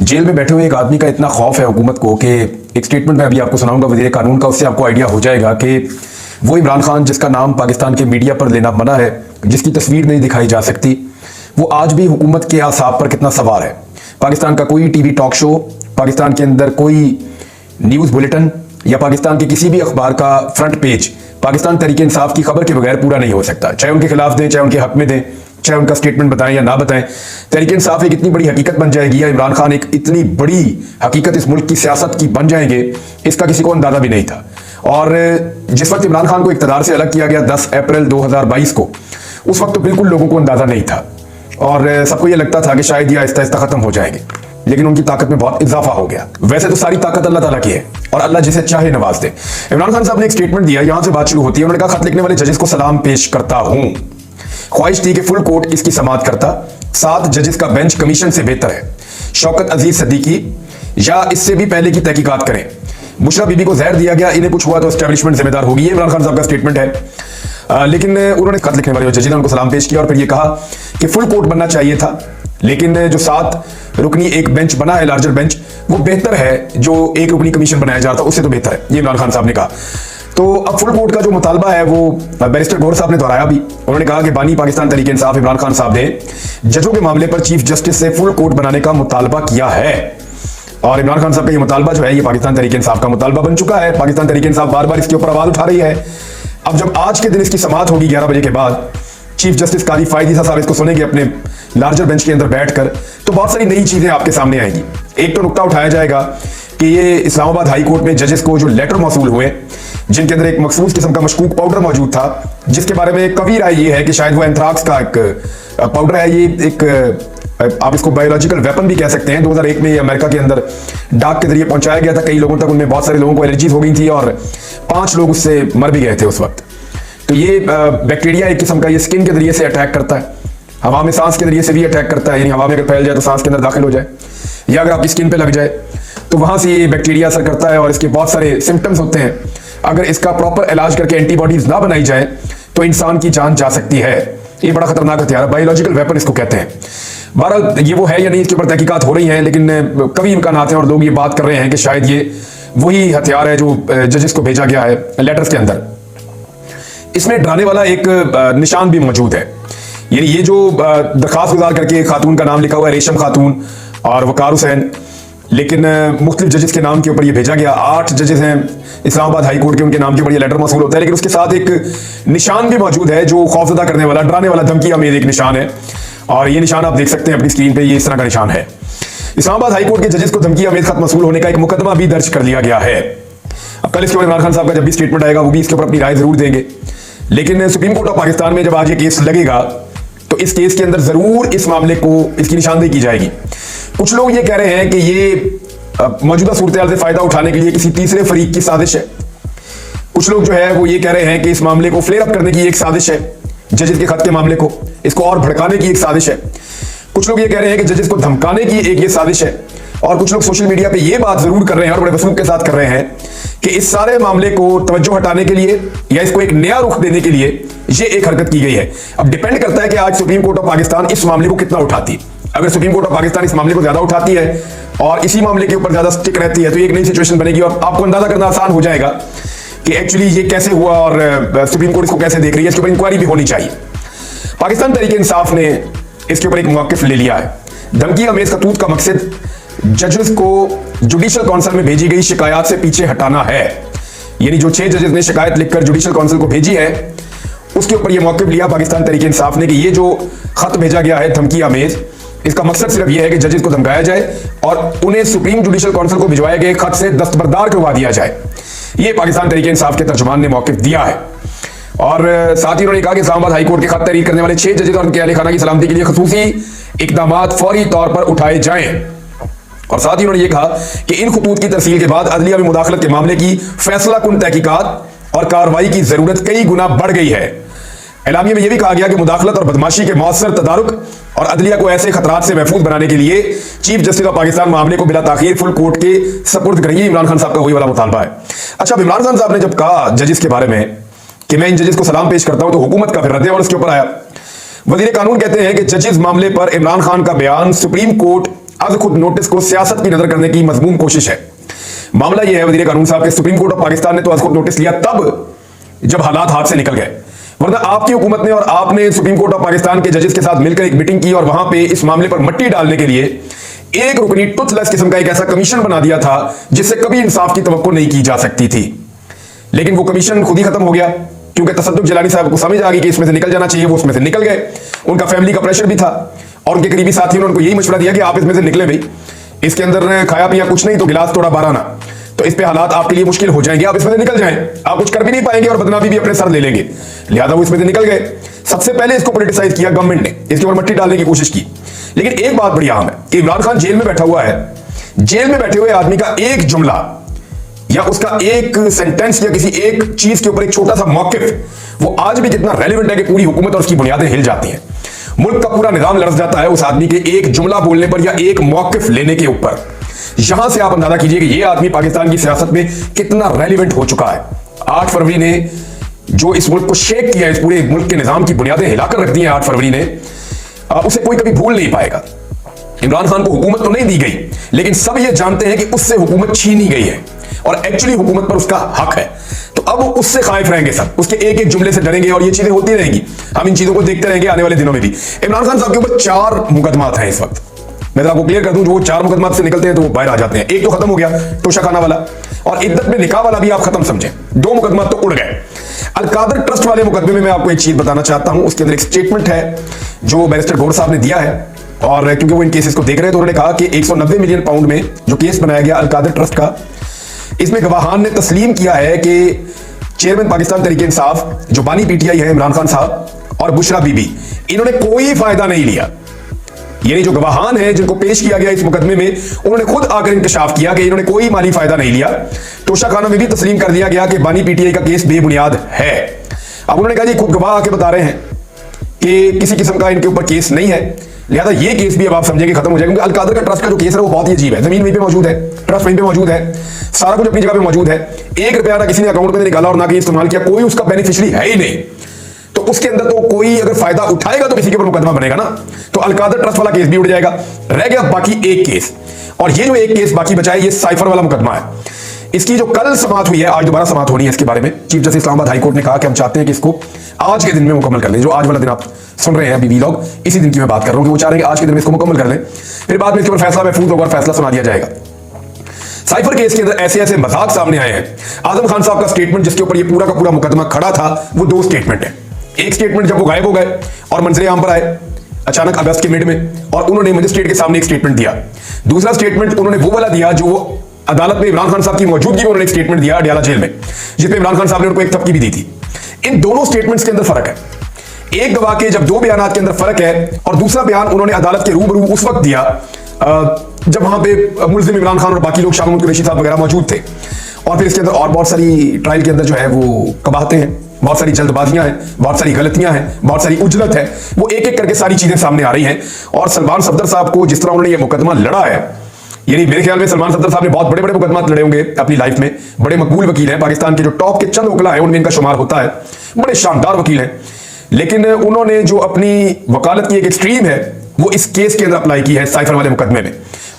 Jail में बैठे हुए एक आदमी का इतना खौफ है हुकूमत को कि एक स्टेटमेंट मैं अभी आपको सुनाऊंगा वज़ीर कानून का, उससे आपको आइडिया हो जाएगा कि वो इमरान खान जिसका नाम पाकिस्तान के मीडिया पर लेना मना है, जिसकी तस्वीर नहीं दिखाई जा सकती, वो आज भी हुकूमत के आसाब पर कितना सवार है। पाकिस्तान का कोई टीवी टॉक शो, पाकिस्तान के अंदर कोई न्यूज़ बुलेटिन या पाकिस्तान के किसी भी अखबार का फ्रंट पेज पाकिस्तान तहरीक इंसाफ की खबर के बगैर पूरा नहीं हो सकता। चाहे उनके खिलाफ दें, चाहे उनके हक में दें, चाहे उनका स्टेटमेंट बताएं या ना बताएं, तहरीक इंसाफ एक इतनी बड़ी हकीकत बन जाएगी या इमरान खान एक इतनी बड़ी हकीकत इस मुल्क की सियासत की बन जाएंगे, इसका किसी को अंदाजा भी नहीं था। और जिस वक्त इमरान खान को इक़्तिदार से अलग किया गया 10 अप्रैल 2022 को, उस वक्त तो बिल्कुल लोगों को अंदाजा नहीं था और सबको यह लगता था कि शायद ये आहिस्ता आहिस्ता खत्म हो जाएंगे, लेकिन उनकी ताकत में बहुत इजाफा हो गया। वैसे तो सारी ताकत अल्लाह ताला की है और अल्लाह जिसे चाहे नवाज दे। इमरान खान साहब ने एक स्टेटमेंट दिया, यहां से बात शुरू होती है। उन्होंने कहा, खत लिखने वाले जजेस को सलाम पेश करता हूं, ख्वाहिश थी कि फुल कोर्ट इसकी समाअत करता, 7 जजेस का बेंच कमीशन से बेहतर है। शौकत अजीज सदीकी या इससे भी पहले की तहकीकात करें। बुशरा बीबी को जहर दिया गया, इन्हें कुछ हुआ तो एस्टेब्लिशमेंट जिम्मेदार होगी। ये इमरान खान साहब का स्टेटमेंट है। लेकिन उन्होंने खत लिखने वाले जजेस ने उनको सलाम पेश किया और फिर ये कहा कि फुल कोर्ट बनना चाहिए था, लेकिन जो 7 रुकनी एक बेंच बना है, लार्जर बेंच, वो बेहतर है। जो 1 रुकनी कमीशन बनाया जा रहा था उससे तो बेहतर है, ये इमरान खान साहब ने कहा। तो अब फुल कोर्ट का जो मुतालबा है वो बैरिस्टर गौहर साहब ने दोहराया भी। उन्होंने कहा कि बानी पाकिस्तान तहरीक इंसाफ इमरान खान साहब ने जजों के मामले पर चीफ जस्टिस से फुल कोर्ट बनाने का मुतालबा किया है और इमरान खान साहब का ये मुतालबा जो है ये पाकिस्तान तहरीक इंसाफ का मुतालबा बन चुका है। पाकिस्तान तहरीक इंसाफ बार बार इसके ऊपर आवाज उठा रही है। अब जब आज के दिन इसकी समाअत होगी 11 बजे के बाद, चीफ जस्टिस काजी फायद ईसा साहब इसको सुनेंगे अपने लार्जर बेंच के अंदर बैठकर, तो बहुत सारी नई चीजें आपके सामने आएंगी। एक तो नुकता उठाया जाएगा कि ये इस्लामाबाद हाई कोर्ट में जजेस को जो लेटर मौसूल हुए, जिनके अंदर एक मखसूस किस्म का मशकूक पाउडर मौजूद था, जिसके बारे में कवी राय ये है कि शायद वो एंथ्राक्स का एक पाउडर है। ये एक आप इसको बायोलॉजिकल वेपन भी कह सकते हैं। 2001 में ये अमेरिका के अंदर डाक के जरिए पहुंचाया गया था कई लोगों तक, उनमें बहुत सारे लोगों को एलर्जीज हो गई थी और 5 लोग उससे मर भी गए थे उस वक्त। तो ये बैक्टीरिया एक किस्म का ये स्किन के जरिए से अटैक करता है, हवा में सांस के जरिए से भी अटैक करता है, यानी हवा में अगर फैल जाए तो सांस के अंदर दाखिल हो जाए या अगर आपकी स्किन पे लग जाए तो वहां से ये बैक्टीरिया असर करता है और इसके बहुत सारे सिम्टम्स होते हैं। अगर इसका प्रॉपर इलाज करके एंटीबॉडीज ना बनाई जाए तो इंसान की जान जा सकती है। ये बड़ा खतरनाक हथियार है, बायोलॉजिकल वेपन इसको कहते हैं। बहरहाल ये वो है या नहीं, इसके ऊपर तहकीकात हो रही हैं, लेकिन कभी इम्कान आते हैं और लोग ये बात कर रहे हैं कि शायद ये वही हथियार है जो जजेस को भेजा गया है लेटर्स के अंदर। इसमें डराने वाला एक निशान भी मौजूद है, यानी ये जो दरखास्त गुजार करके खातून का नाम लिखा हुआ है, रेशम खातून और वकार हुसैन, लेकिन मुख्तलिफ जजेस के नाम के ऊपर ये भेजा गया। 8 जजेस हैं इस्लामाबाद हाई कोर्ट के, उनके नाम के ऊपर ये लेटर मौसूल होता है, लेकिन उसके साथ एक निशान भी मौजूद है जो खौफजदा करने वाला, डराने वाला, धमकी अमीर एक निशान है। और ये निशान आप देख सकते हैं अपनी स्क्रीन पे, ये इस तरह का निशान है। इस्लामाबाद हाई कोर्ट के जजेस को धमकी अमीर खत मौसूल होने का एक मुकदमा भी दर्ज कर लिया गया है। अब कल इसके ऊपर इमरान खान साहब का जब भी स्टेटमेंट आएगा वो भी इसके ऊपर अपनी राय जरूर देंगे, लेकिन सुप्रीम कोर्ट ऑफ पाकिस्तान में जब आज ये केस लगेगा तो इस केस के अंदर जरूर इस मामले को, इसकी निशानदेही की जाएगी। कुछ लोग ये कह रहे हैं कि ये मौजूदा सूरत-ए-हाल से फायदा उठाने के लिए किसी तीसरे फरीक की साजिश है। कुछ लोग जो है वो ये कह रहे हैं कि इस मामले को फ्लेयर अप करने की एक साजिश है, जजेस के खत के मामले को, इसको और भड़काने की एक साजिश है। कुछ लोग ये कह रहे हैं कि जजेस को धमकाने की एक ये साजिश है। और कुछ लोग सोशल मीडिया पे ये बात जरूर कर रहे हैं और बड़े वसूख के साथ कर रहे हैं कि इस सारे मामले को तवज्जो हटाने के लिए या इसको एक नया रुख देने के लिए ये एक हरकत की गई है। अब डिपेंड करता है कि आज सुप्रीम कोर्ट ऑफ पाकिस्तान इस मामले को कितना उठाती है। अगर सुप्रीम कोर्ट ऑफ पाकिस्तान इस मामले को ज्यादा उठाती है और इसी मामले के ऊपर ज्यादा स्टिक रहती है तो एक नई सिचुएशन बनेगी और आपको अंदाजा करना आसान हो जाएगा कि एक्चुअली ये कैसे हुआ और सुप्रीम कोर्ट इसको कैसे देख रही है। इसके ऊपर इंक्वायरी भी होनी चाहिए। पाकिस्तान तहरीक इंसाफ ने इसके ऊपर एक मौक़िफ़ ले लिया है। धमकी अमेज खतूत का मकसद जजेस को जुडिशल काउंसिल में भेजी गई शिकायत से पीछे हटाना है। यानी जो 6 जजेस ने शिकायत लिखकर जुडिशल काउंसिल को भेजी है उसके ऊपर यह मौक़िफ़ लिया पाकिस्तान तहरीक इंसाफ ने कि ये जो खत भेजा गया है धमकी अमेज, इसका मकसद सिर्फ यह है कि जजेस को धमकाया जाए और उन्हें सुप्रीम जुडिशल काउंसिल को भिजवाए गए खत से दस्तबरदार करवा दिया जाए। यह पाकिस्तान तहरीक इंसाफ के तर्जुमान ने मौक़िफ़ दिया है। और साथ ही उन्होंने कहा कि इस्लामाबाद हाई कोर्ट के खत तहरीर करने वाले 6 जजेस और उनके अहले खाना की सलामती के लिए खसूसी इक़दामात फौरी तौर पर उठाए जाएं। और साथ ही उन्होंने ये कहा कि इन खतूत की तरसील के बाद अदलिया में मुदाखलत के मामले की फैसला कुन तहकीकात और कार्रवाई की जरूरत कई गुना बढ़ गई है। एलामिया में यह भी कहा गया कि मुदाखलत और बदमाशी के मौसर तदारुक और अदलिया को ऐसे खतरात से महफूज बनाने के लिए चीफ जस्टिस ऑफ पाकिस्तान मामले को बिला ताखीर फुल कोर्ट के सपुर्द करेंगे। इमरान खान साहब का वही वाला मुतालबा है। अच्छा, इमरान खान साहब ने जब कहा जजेस के बारे में कि मैं इन जजेस को सलाम पेश करता हूं तो हुकूमत का फिर रद्द और उसके ऊपर आया। वजीर कानून कहते हैं कि जजेस मामले पर इमरान खान का बयान सुप्रीम कोर्ट आज खुद नोटिस को सियासत की नजर करने की मजमूम कोशिश है। मामला यह है, वजीर कानून साहब के सुप्रीम कोर्ट ऑफ पाकिस्तान ने तो आज खुद नोटिस लिया तब जब हालात हाथ से निकल गए, वरना आपकी हुकूमत ने और आपने सुप्रीम कोर्ट ऑफ पाकिस्तान के जजेस के साथ मिलकर एक मीटिंग की और वहां पे इस मामले पर मट्टी डालने के लिए एक रुकनी टुथलेस किस्म का एक ऐसा कमीशन बना दिया था जिससे कभी इंसाफ की तवक्को नहीं की जा सकती थी। लेकिन वो कमीशन खुद ही खत्म हो गया क्योंकि तसद्दुक जिलानी साहब को समझ आ गई कि इसमें से निकल जाना चाहिए। वो उसमें से निकल गए, उनका फैमिली का प्रेशर भी था और उनके करीबी साथियों ने उनको यही मशवरा दिया कि आप इसमें से निकले भाई, इसके अंदर खाया पिया कुछ नहीं तो गिलास तोड़ा 12 ना, तो इस पे हालात आपके लिए मुश्किल हो जाएंगे, आप इसमें से निकल जाएं, आप कुछ कर भी नहीं पाएंगे और बदनामी भी अपने सर ले लेंगे। लिहाजा वो इसमें से निकल गए। सबसे पहले इसको पॉलिटिसाइज किया गवर्नमेंट ने, इसके ऊपर मट्टी डालने की कोशिश की। लेकिन एक बात बड़ी आम है कि इमरान खान जेल में बैठा हुआ है, जेल में बैठे हुए आदमी का एक जुमला या उसका एक सेंटेंस या किसी एक चीज के ऊपर एक छोटा सा मौकिफ वो आज भी कितना रेलेवेंट है कि पूरी हुकूमत और उसकी बुनियादें हिल जाती हैं। मुल्क का पूरा निजाम लड़स जाता है उस आदमी के एक जुमला बोलने पर या एक मौकिफ लेने के ऊपर। यहां से आप अंदाजा कीजिए कि यह आदमी पाकिस्तान की सियासत में कितना रेलिवेंट हो चुका है। 8 फरवरी ने जो इस मुल्क को शेक किया, इस पूरे मुल्क के निजाम की बुनियादें हिलाकर रख दी हैं 8 फरवरी ने, उसे कोई कभी भूल नहीं पाएगा। इमरान खान को हुकूमत तो नहीं दी गई, लेकिन सब ये जानते हैं कि उससे हुकूमत छीनी गई है और एक्चुअली हुकूमत पर उसका हक है। तो अब उससे खाइफ रहेंगे सब, उसके एक एक जुमले से डरेंगे और ये चीजें होती रहेंगी। हम इन चीजों को देखते रहेंगे आने वाले दिनों में भी। इमरान खान साहब के ऊपर 4 मुकदमात हैं इस वक्त। मैं तो आपको क्लियर कर दूं, जो 4 मुकदमात से निकलते हैं तो वो बाहर आ जाते हैं। एक तो खत्म हो गया तोशाखाना वाला, और इद्दत में निकाह वाला भी आप खत्म समझें। 2 मुकदमात तो उड़ गए। अलकादर ट्रस्ट वाले मुकदमे में मैं आपको एक चीज बताना चाहता हूं। उसके अंदर एक स्टेटमेंट है जो बैरिस्टर गौर साहब ने दिया है, और क्योंकि वो इन केसेस को देख रहे हैं तो उन्होंने कहा कि 190 मिलियन पाउंड में जो केस बनाया गया अलकादर ट्रस्ट का, इसमें गवाहान ने तस्लीम किया है कि चेयरमैन पाकिस्तान तहरीक इंसाफ जो बानी पीटीआई है इमरान खान साहब और बुशरा बीबी, इन्होंने कोई फायदा नहीं लिया। यानी जो गवाहान है जिनको पेश किया गया इस मुकदमे में, उन्होंने खुद आकर इंकशाफ किया कि इन्होंने कोई माली फायदा नहीं लिया। तोशाखाना में भी तस्लीम कर दिया गया कि बानी पीटीआई का केस बेबुनियाद है। अब उन्होंने कहा जी खुद गवाह आके बता रहे हैं कि किसी किस्म का इनके ऊपर केस नहीं है, लिहाजा ये केस भी अब आप समझेंगे खत्म हो जाएगा। क्योंकि अलकादर का ट्रस्ट का जो केस है वो बहुत ही अजीब है। जमीन वहीं पे मौजूद है, ट्रस्ट वहीं पे मौजूद है, सारा कुछ अपनी जगह पे मौजूद है। 1 रुपया ना किसी ने अकाउंट में निकाला और ना कहीं इस्तेमाल किया, कोई उसका बेनिफिशियरी है ही नहीं। तो उसके अंदर तो कोई अगर फायदा उठाएगा तो किसी के ऊपर मुकदमा बनेगा ना। तो अलकादर ट्रस्ट वाला केस भी उड़ जाएगा। रह गया बाकी एक केस, और ये जो एक केस बाकी बचा है ये साइफर वाला मुकदमा है। इसकी जो कल समाअत हुई है, आज दोबारा समाअत होनी है इसके बारे में। Chief justice Islamabad high court ने कहा कि हम चाहते हैं कि इसको आज के दिन में मुकम्मल कर लें। जो आज वाला दिन आप सुन रहे हैं अभी व्लॉग, इसी दिन की मैं बात कर रहा हूं कि वो चाह रहे हैं कि आज के दिन में इसको मुकम्मल कर लें, फिर बाद में इसके ऊपर फैसला महफूज होगा और फैसला सुना दिया जाएगा। साइफर केस के अंदर ऐसे ऐसे मजाक सामने आए हैं। आजम खान साहब का स्टेटमेंट जिसके ऊपर ये पूरा का पूरा मुकदमा खड़ा था, वो 2 स्टेटमेंट है। एक स्टेटमेंट जब वो गायब हो गए और मंजरे आम पर आए अचानक अगस्त के मिड में, और उन्होंने मजिस्ट्रेट के सामने एक स्टेटमेंट दिया। दूसरा स्टेटमेंट उन्होंने वो वाला दिया जो वो अदालत में इमरान खान साहब की मौजूदगी में उन्होंने एक स्टेटमेंट दिया अडयाला जेल में, जिसमें इमरान खान साहब ने उनको एक थपकी भी दी थी। इन दोनों स्टेटमेंट्स के अंदर फर्क है। एक गवाह के जब 2 बयान के अंदर फर्क है, और दूसरा बयान उन्होंने अदालत के रूबरू उस वक्त दिया जब वहां पे मुल्जिम इमरान खान और बाकी लोग शाह महमूद कुरैशी साहब वगैरह मौजूद थे। और फिर इसके अंदर और बहुत सारी ट्रायल के अंदर जो है वो कबाहतें हैं, बहुत सारी जल्दबाजियां हैं, बहुत सारी गलतियां हैं, बहुत सारी उजलत है। वो एक एक करके सारी चीजें सामने आ रही हैं। और सलमान सफदर साहब को जिस तरह उन्होंने ये मुकदमा लड़ा है, यानी मेरे ख्याल में सलमान सफदर साहब ने बहुत बड़े बड़े मुकदमा लड़े होंगे अपनी लाइफ में, बड़े मकबूल वकील हैं, पाकिस्तान के जो टॉप के चंद वकला हैं उनमें इनका शुमार होता है, बड़े शानदार वकील हैं। लेकिन उन्होंने जो अपनी वकालत की एक एक्सट्रीम है वो इस केस के अंदर अप्लाई की है साइफर वाले मुकदमे में,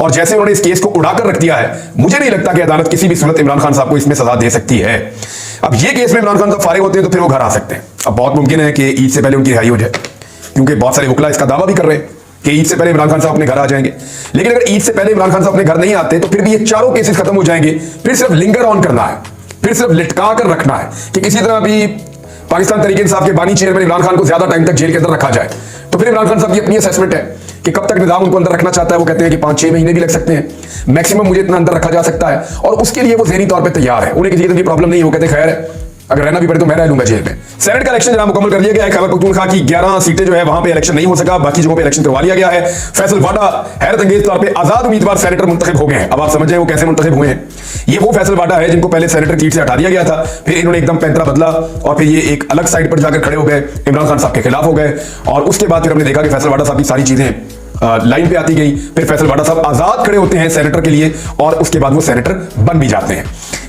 और जैसे उन्होंने इस केस को उड़ाकर रख दिया है, मुझे नहीं लगता कि अदालत किसी भी सूरत इमरान खान साहब को इसमें सजा दे सकती है। अब ये केस में इमरान खान साहब फारिग होते हैं तो फिर वो घर आ सकते हैं। अब बहुत मुमकिन है कि ईद से पहले उनकी रिहाई हो जाए, क्योंकि बहुत सारे वकला इसका दावा भी कर रहे हैं कि ईद से पहले इमरान खान साहब अपने घर आ जाएंगे। लेकिन अगर ईद से पहले इमरान खान साहब अपने घर नहीं आते तो फिर भी ये 4 केसेस खत्म हो जाएंगे। फिर सिर्फ लिंगर ऑन करना है, फिर सिर्फ लटका कर रखना है कि किसी तरह भी पाकिस्तान तहरीक इंसाफ के बानी चेयरमैन इमरान खान को ज्यादा टाइम तक जेल के अंदर रखा जाए। तो फिर इमरान खान साहब की अपनी असेसमेंट है कि कब तक निजाम उनको अंदर रखना चाहता है। वो कहते हैं कि 5-6 महीने भी लग सकते हैं, मैक्सिमम मुझे इतना अंदर रखा जा सकता है, और उसके लिए वो ज़हनी तौर पे तैयार है। उन्हें किसी तरह की प्रॉब्लम नहीं है। वो कहते खैर है, अगर रहना भी पड़े तो मैं रह लूंगा जेल में। सेनेट का इलेक्शन जनाब मुकम्मल कर दिया गया है। खैबर पख्तूनख्वा की 11 सीटें जो है वहां पे इलेक्शन नहीं हो सका, बाकी जगहों पे इलेक्शन करवा लिया गया है। फैसल वाडा हैरत अंगेज तौर पे आजाद उम्मीदवार सेनेटर मुंतखब हो गए हैं। अब आप समझ जाए वो कैसे मुंतखब हुए हैं। ये वो फैसल वाडा है जिनको पहले सेनेटर सीट से हटा दिया गया था, फिर इन्होंने एकदम पैंतरा बदला और फिर ये एक अलग साइड पर जाकर खड़े हो गए, इमरान खान साहब के खिलाफ हो गए। और उसके बाद फिर हमने देखा कि फैसल वाडा साहब की सारी चीजें लाइन पे आती गई, फिर फैसल वाडा साहब आजाद खड़े होते हैं सेनेटर के लिए और उसके बाद वो सेनेटर बन भी जाते हैं।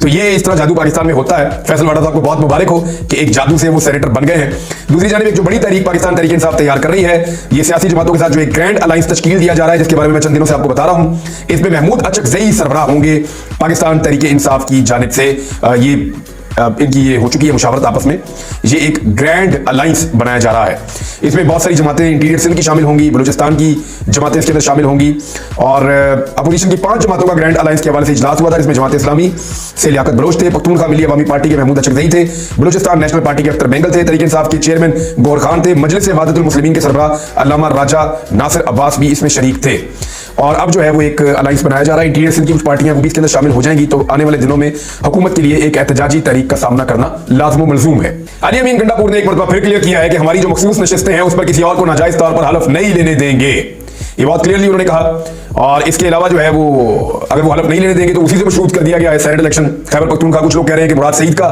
तो ये इस तरह जादू पाकिस्तान में होता है। फैसल वाडा साहब को बहुत मुबारक हो कि एक जादू से वो सेनेटर बन गए हैं। दूसरी जानिब एक जो बड़ी तहरीक पाकिस्तान तहरीक इंसाफ तैयार कर रही है, ये सियासी जमातों के साथ जो एक ग्रैंड अलायंस तश्कील दिया जा रहा है, जिसके बारे में मैं चंद दिनों से आपको बता रहा हूं। इसमें महमूद अचकजई सरबराह होंगे पाकिस्तान तहरीक इंसाफ की जानिब से। ये इनकी ये हो चुकी है मुशावरत आपस में। ये एक ग्रैंड अलायंस बनाया जा रहा है। इसमें बहुत सारी जमातें इंटीरियर सिंध की शामिल होंगी, बलूचिस्तान की जमातें इसके अंदर शामिल होंगी और अपोजिशन की 5 जमातों का ग्रैंड अलायंस के हवाले से इजलास हुआ था। इसमें जमात इस्लामी से लियाकत बलोच थे, पख्तूनख्वा मिली अवामी पार्टी के महमूद अचकजई थे, बलूचिस्तान नेशनल पार्टी के अख्तर बेंगल थे, तहरीक इंसाफ के चेयरमैन गौर खान थे, मजलिस वहादतुल मुस्लिमीन के सरबराह अल्लामा राजा नासिर अब्बास भी इसमें शरीक थे। और अब जो है वो एक अलायंस बनाया जा रहा है। इंटीरियर सिंध की कुछ पार्टियां वो भी इसके अंदर शामिल हो जाएंगी। तो आने वाले दिनों में हुकूमत के लिए एक एहतजाजी तहरीक का सामना करना लाज़िम मलज़ूम है। अली अमीन गंडापुर ने एक मरतबा फिर क्लियर किया है कि हमारी जो मखसूस नशिस्तें हैं उस पर किसी और को नाजायज तौर पर हलफ नहीं लेने देंगे। ये बहुत क्लियरली उन्होंने कहा। और इसके अलावा जो है वो अगर वो हलफ नहीं लेने देंगे तो उसी से मशरूत कर दिया गया है सेनेट इलेक्शन खैबर पख्तूनख्वा। कुछ लोग कह रहे हैं कि मुराद सईद का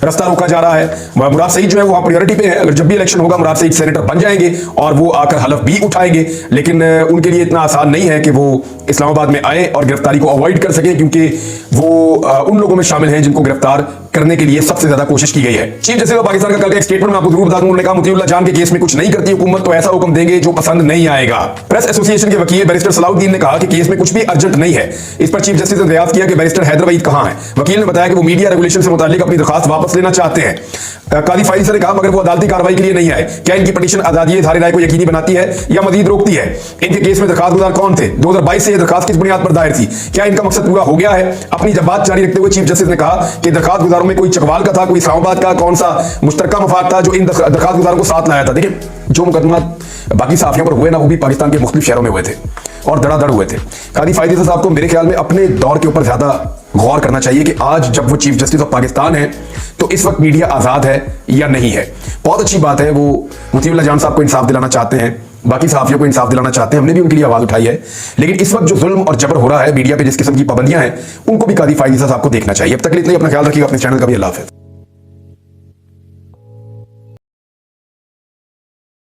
रास्ता रोका जा रहा है। मुराद सईद जो है वो वहां प्रायोरिटी पे है। अगर जब भी इलेक्शन होगा मुराद सईद सेनेटर बन जाएंगे और वो आकर हलफ भी उठाएंगे, लेकिन उनके लिए इतना आसान नहीं है कि वो इस्लामाबाद में आए और गिरफ्तारी को अवॉइड कर सके, क्योंकि वो उन लोगों में शामिल हैं जिनको गिरफ्तार करने के लिए सबसे ज्यादा कोशिश की गई है। चीफ जस्टिस ऑफ पाकिस्तान का कल का एक स्टेटमेंट में आपको जरूर बता दूं, उन्होंने कहा मोतीउल्लाह जान के केस में कुछ नहीं करती हुकूमत तो ऐसा हुक्म देंगे जो पसंद नहीं आएगा। प्रेस एसोसिएशन के वकील बैरिस्टर सलाउद्दीन ने कहा कि केस में कुछ भी अर्जेंट नहीं है। इस पर चीफ जस्टिस ने दरियाफ्त किया कि बैरिस्टर हैदर वईद कहां है। वकील ने बताया कि वो मीडिया रेगुलेशन से मुताल्लिक अपनी दरखास्त वापस लेना चाहते हैं। कादी फाइज ने कहा मगर वो अदालती कार्रवाई के लिए नहीं आए। क्या इनकी पटिशन आजादी इज़हार राय को यकीनी बनाती है या मजीद रोकती है? इनके केस में दरखास्त गुजार कौन थे? 2022 से यह दरखास्त किस बुनियाद पर दायर थी? क्या इनका मकसद पूरा हो गया है? अपनी जब बात जारी रखते हुए चीफ जस्टिस ने कहा कि दरखास्त गुजारों में कोई चकवाल का था, कोई इस्लामाबाद का, कौन सा मुश्तरका मफाद था जो इन दरखास्त गुजारों को साथ लाया था। देखिए, जो मुकदमा बाकी साफियों पर हुए ना, वो भी पाकिस्तान के मुख्तलिफ शहरों में हुए थे और धड़ाधड़ हुए थे। कादी फाइज साहब को मेरे ख्याल में अपने दौर के ऊपर ज्यादा गौर करना चाहिए कि आज जब वो चीफ जस्टिस ऑफ पाकिस्तान है तो इस वक्त मीडिया आजाद है या नहीं है। बहुत अच्छी बात है, वो मोतीउल्लाह जान साहब को इंसाफ दिलाना चाहते हैं, बाकी सहाफियों को इंसाफ दिलाना चाहते हैं, हमने भी उनके लिए आवाज उठाई है। लेकिन इस वक्त जो जुल्म और जबर हो रहा है मीडिया पे, जिस किस्म की पाबंदियां हैं, उनको भी कादी फाइज साहब को देखना चाहिए। अब तक इतना ही, अपना ख्याल रखिएगा, अपने चैनल का भी अल्लाह हाफ़िज़।